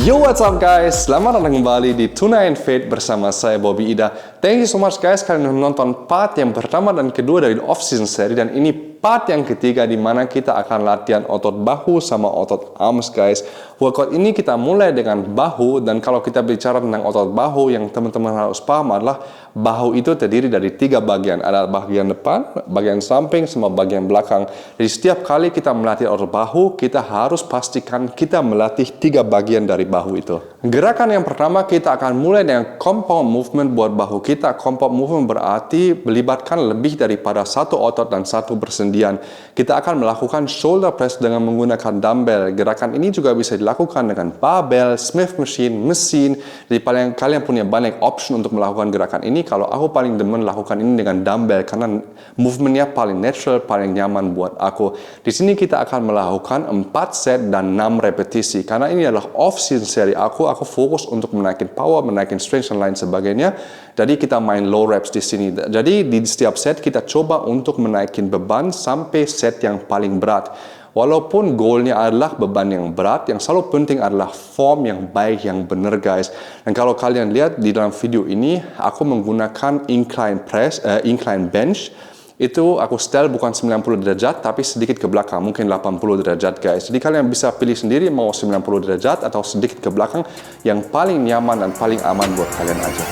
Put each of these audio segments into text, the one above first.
Yo, what's up guys? Selamat datang kembali di Tuna and Faith bersama saya Bobby Ida. Thank you so much guys kalian menonton part yang pertama dan kedua dari off-season seri, dan ini part yang ketiga di mana kita akan latihan otot bahu sama otot arms guys. Workout ini kita mulai dengan bahu, dan kalau kita bicara tentang otot bahu yang teman-teman harus paham adalah bahu itu terdiri dari 3 bagian. Ada bagian depan, bagian samping, sama bagian belakang. Jadi setiap kali kita melatih otot bahu, kita harus pastikan kita melatih 3 bagian dari bahu itu. Gerakan yang pertama kita akan mulai dengan compound movement buat bahu kita. Compound movement berarti melibatkan lebih daripada satu otot dan satu persendian. Kita akan melakukan shoulder press dengan menggunakan dumbbell. Gerakan ini juga bisa dilakukan dengan barbell, Smith machine, mesin. Jadi kalian punya banyak option untuk melakukan gerakan ini. Kalau aku paling demen lakukan ini dengan dumbbell karena movementnya paling natural, paling nyaman buat aku. Di sini kita akan melakukan 4 set dan 6 repetisi. Karena ini adalah off-season seri aku fokus untuk menaikin power, menaikin strength dan lain sebagainya. Jadi kita main low reps di sini. Jadi di setiap set kita coba untuk menaikin beban sampai set yang paling berat. Walaupun goalnya adalah beban yang berat, yang selalu penting adalah form yang baik, yang benar guys. Dan kalau kalian lihat di dalam video ini, aku menggunakan incline bench. Itu aku style bukan 90 derajat, tapi sedikit ke belakang, mungkin 80 derajat guys. Jadi kalian bisa pilih sendiri mau 90 derajat atau sedikit ke belakang, yang paling nyaman dan paling aman buat kalian aja.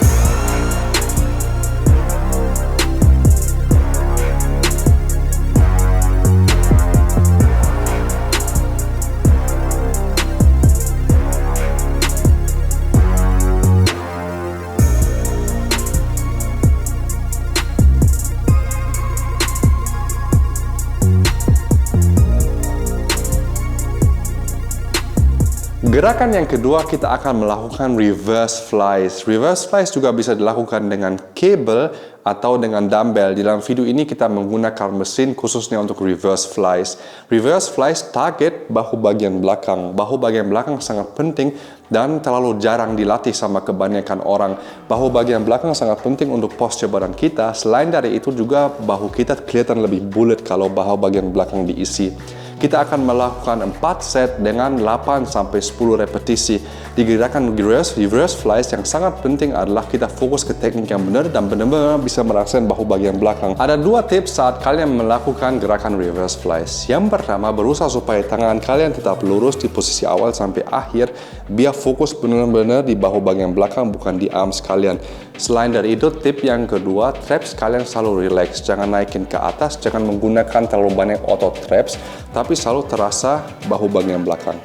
Gerakan yang kedua kita akan melakukan reverse flies. Reverse flies juga bisa dilakukan dengan cable atau dengan dumbbell. Di dalam video ini kita menggunakan mesin khususnya untuk reverse flies. Reverse flies target bahu bagian belakang. Bahu bagian belakang sangat penting dan terlalu jarang dilatih sama kebanyakan orang. Bahu bagian belakang sangat penting untuk posture badan kita. Selain dari itu juga bahu kita kelihatan lebih bulat kalau bahu bagian belakang diisi. Kita akan melakukan 4 set dengan 8-10 repetisi. Di gerakan reverse flies yang sangat penting adalah kita fokus ke teknik yang benar dan benar-benar bisa merasakan bahu bagian belakang. Ada 2 tips saat kalian melakukan gerakan reverse flies. Yang pertama, berusaha supaya tangan kalian tetap lurus di posisi awal sampai akhir, biar fokus benar-benar di bahu bagian belakang bukan di arms kalian. Selain dari itu, tip yang kedua, traps kalian selalu relax. Jangan naikin ke atas, jangan menggunakan terlalu banyak otot traps, tapi selalu terasa bahu bagian belakang.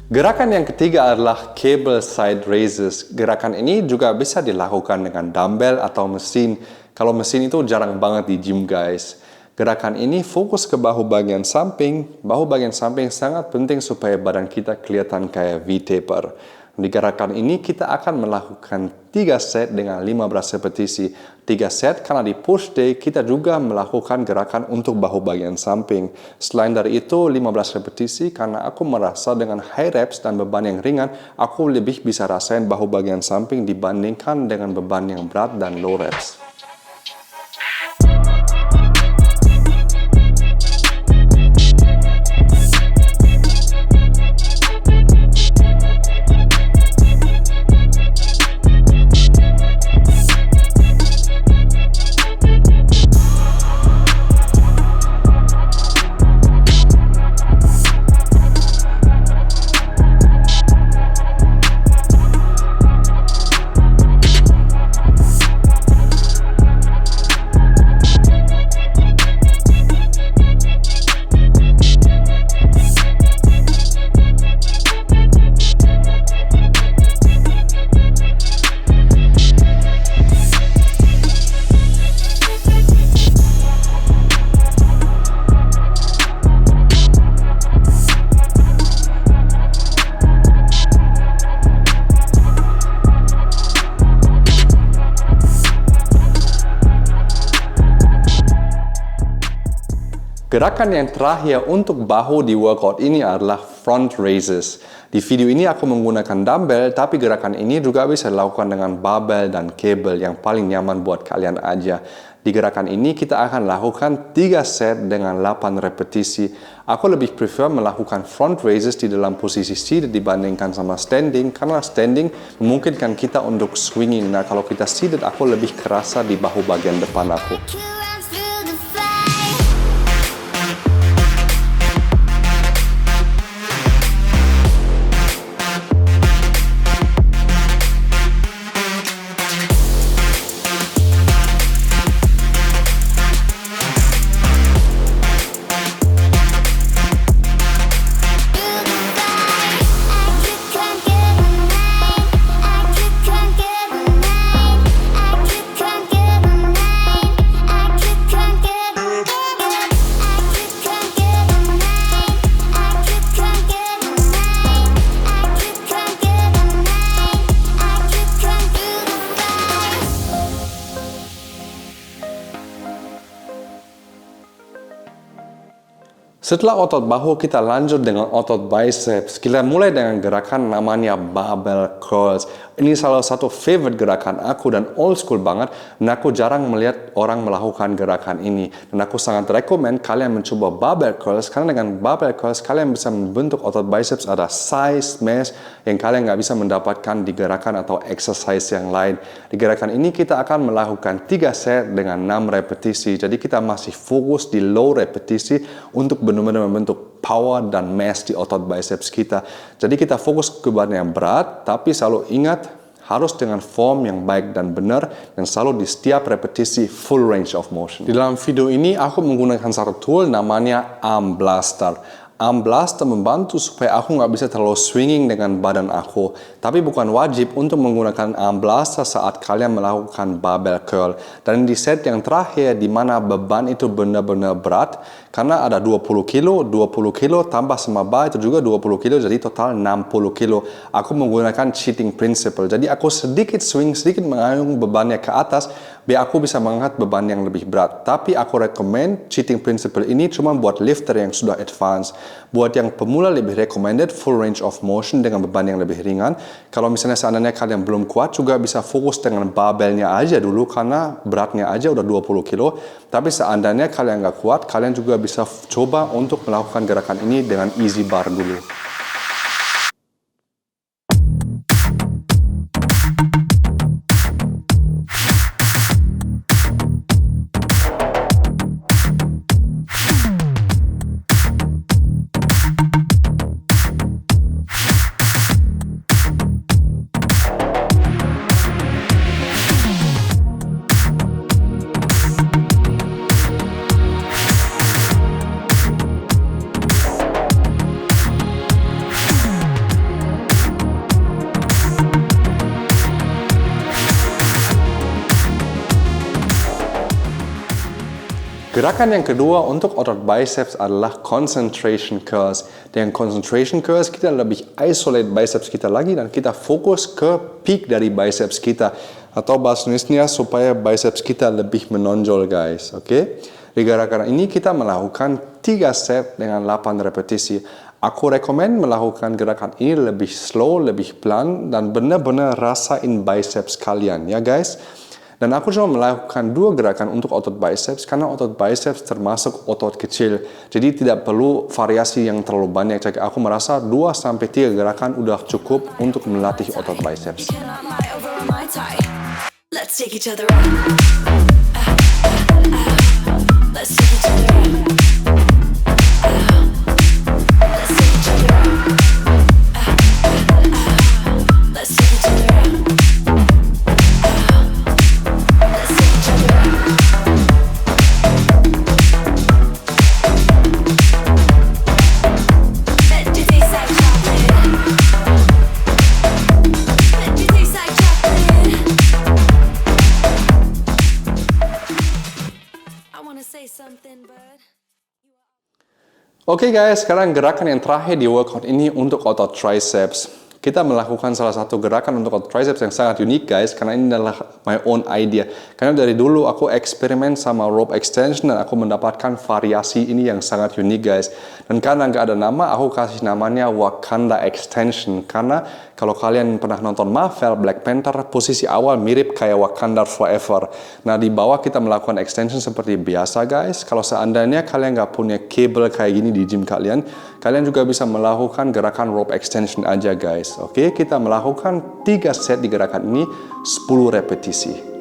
Gerakan yang ketiga adalah cable side raises. Gerakan ini juga bisa dilakukan dengan dumbbell atau mesin. Kalau mesin itu jarang banget di gym guys. Gerakan ini fokus ke bahu bagian samping. Bahu bagian samping sangat penting supaya badan kita kelihatan kayak V-taper. Di gerakan ini kita akan melakukan 3 set dengan 15 repetisi. 3 set karena di push day kita juga melakukan gerakan untuk bahu bagian samping. Selain dari itu 15 repetisi karena aku merasa dengan high reps dan beban yang ringan, aku lebih bisa rasain bahu bagian samping dibandingkan dengan beban yang berat dan low reps. Gerakan yang terakhir untuk bahu di workout ini adalah front raises. Di video ini aku menggunakan dumbbell, tapi gerakan ini juga bisa dilakukan dengan barbell dan kabel yang paling nyaman buat kalian aja. Di gerakan ini kita akan lakukan 3 set dengan 8 repetisi. Aku lebih prefer melakukan front raises di dalam posisi seated dibandingkan sama standing, karena standing memungkinkan kita untuk swinging. Nah, kalau kita seated, aku lebih kerasa di bahu bagian depan aku. Setelah otot bahu, kita lanjut dengan otot biceps. Kita mulai dengan gerakan namanya barbell curls. Ini salah satu favorite gerakan aku dan old school banget. Dan aku jarang melihat orang melakukan gerakan ini. Dan aku sangat rekomen kalian mencoba barbell curls. Karena dengan barbell curls, kalian bisa membentuk otot biceps ada size, mass yang kalian nggak bisa mendapatkan di gerakan atau exercise yang lain. Di gerakan ini kita akan melakukan 3 set dengan 6 repetisi. Jadi kita masih fokus di low repetisi untuk benar-benar membentuk power dan mass di otot biceps kita. Jadi kita fokus ke beban yang berat, tapi selalu ingat harus dengan form yang baik dan benar, dan selalu di setiap repetisi full range of motion. Di dalam video ini aku menggunakan satu tool namanya arm blaster. Arm blaster membantu supaya aku nggak bisa terlalu swinging dengan badan aku. Tapi bukan wajib untuk menggunakan arm blaster saat kalian melakukan barbell curl. Dan di set yang terakhir, di mana beban itu benar-benar berat, karena ada 20 kilo tambah sama bar itu juga 20 kilo, jadi total 60 kilo. Aku menggunakan cheating principle. Jadi aku sedikit swing, sedikit mengayung bebannya ke atas, biar aku bisa mengangkat beban yang lebih berat. Tapi aku rekomen cheating principle ini cuma buat lifter yang sudah advance. Buat yang pemula lebih recommended full range of motion dengan beban yang lebih ringan. Kalau misalnya seandainya kalian belum kuat, juga bisa fokus dengan barbellnya aja dulu, karena beratnya aja udah 20 kilo. Tapi seandainya kalian nggak kuat, kalian juga bisa coba untuk melakukan gerakan ini dengan easy bar dulu. Gerakan yang kedua untuk otot biceps adalah concentration curls. Dengan concentration curls kita lebih isolate biceps kita lagi dan kita fokus ke peak dari biceps kita. Atau bahasa Indonesia supaya biceps kita lebih menonjol, guys. Oke? Di gerakan ini kita melakukan 3 set dengan 8 repetisi. Aku rekomen melakukan gerakan ini lebih slow, lebih pelan, dan benar-benar rasain biceps kalian, ya guys. Dan aku cuma melakukan 2 gerakan untuk otot biceps, karena otot biceps termasuk otot kecil. Jadi tidak perlu variasi yang terlalu banyak. Jadi aku merasa 2-3 gerakan udah cukup untuk melatih otot biceps. Let's take each other out. Let's take each other out. Oke guys, sekarang gerakan yang terakhir di workout ini untuk otot triceps. kita melakukan salah satu gerakan untuk triceps yang sangat unik guys, karena ini adalah my own idea. Karena dari dulu aku eksperimen sama rope extension dan aku mendapatkan variasi ini yang sangat unik guys. Dan karena nggak ada nama, aku kasih namanya Wakanda Extension. Karena kalau kalian pernah nonton Marvel, Black Panther, posisi awal mirip kayak Wakanda Forever. Nah di bawah kita melakukan extension seperti biasa guys. Kalau seandainya kalian nggak punya kabel kayak gini di gym kalian, kalian juga bisa melakukan gerakan rope extension aja guys. Oke, kita melakukan 3 set di gerakan ini, 10 repetisi.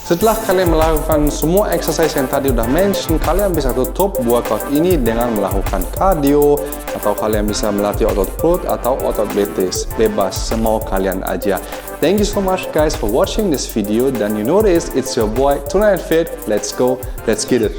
Setelah kalian melakukan semua exercise yang tadi udah mention, kalian bisa tutup workout ini dengan melakukan cardio, atau kalian bisa melatih otot perut atau otot betis. Bebas, semau kalian aja. Thank you so much guys for watching this video, dan you know this, it's your boy Tuna and Fit. Let's go, let's get it.